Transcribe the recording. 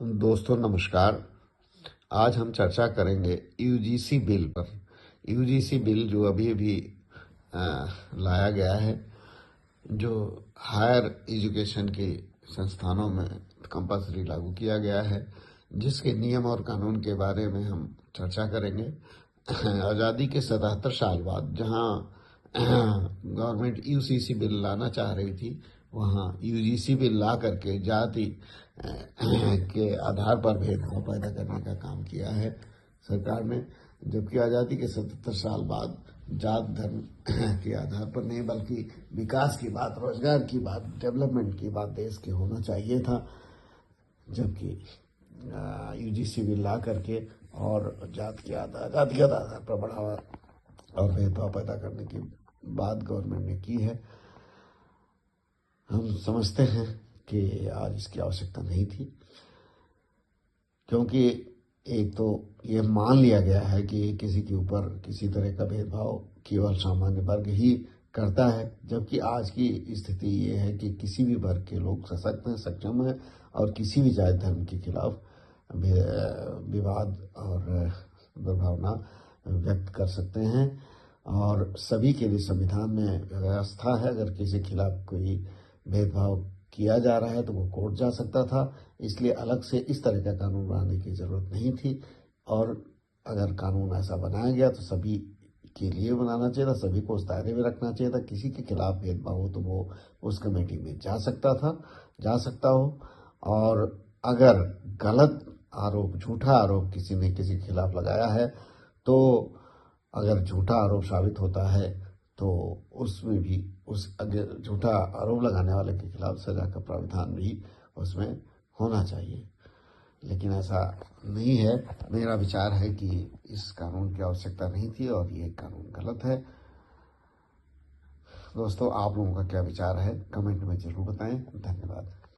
दोस्तों नमस्कार। आज हम चर्चा करेंगे यूजीसी बिल पर। यूजीसी बिल जो अभी अभी लाया गया है, जो हायर एजुकेशन के संस्थानों में कंपल्सरी लागू किया गया है, जिसके नियम और कानून के बारे में हम चर्चा करेंगे। आज़ादी के 77 साल बाद जहां गवर्नमेंट यूसीसी बिल लाना चाह रही थी, वहाँ यूजीसी बिल ला करके जाति के आधार पर भेदभाव पैदा करने का काम किया है सरकार ने। जबकि आज़ादी के 77 साल बाद जात धर्म के आधार पर नहीं, बल्कि विकास की बात, रोजगार की बात, डेवलपमेंट की बात देश के होना चाहिए था। जबकि यूजीसी बिल ला करके और जात के आधार पर बढ़ावा और भेदभाव पैदा करने की बात गवर्नमेंट ने की है। हम समझते हैं कि आज इसकी आवश्यकता नहीं थी, क्योंकि एक तो ये मान लिया गया है कि किसी के ऊपर किसी तरह का भेदभाव केवल सामान्य वर्ग ही करता है, जबकि आज की स्थिति ये है कि किसी भी वर्ग के लोग सशक्त हैं, सक्षम हैं और किसी भी जाति धर्म के खिलाफ विवाद और दुर्भावना व्यक्त कर सकते हैं। और सभी के लिए संविधान में व्यवस्था है, अगर किसी के खिलाफ कोई भेदभाव किया जा रहा है तो वो कोर्ट जा सकता था। इसलिए अलग से इस तरह का कानून बनाने की जरूरत नहीं थी। और अगर कानून ऐसा बनाया गया तो सभी के लिए बनाना चाहिए था, सभी को उस दायरे में रखना चाहिए था। किसी के खिलाफ भेदभाव हो तो वो उस कमेटी में जा सकता हो। और अगर गलत आरोप, झूठा आरोप किसी ने किसी के खिलाफ लगाया है, तो अगर झूठा आरोप साबित होता है तो उसमें भी उस झूठा आरोप लगाने वाले के खिलाफ सजा का प्रावधान भी उसमें होना चाहिए। लेकिन ऐसा नहीं है। मेरा विचार है कि इस कानून की आवश्यकता नहीं थी और ये कानून गलत है। दोस्तों, आप लोगों का क्या विचार है कमेंट में जरूर बताएं। धन्यवाद।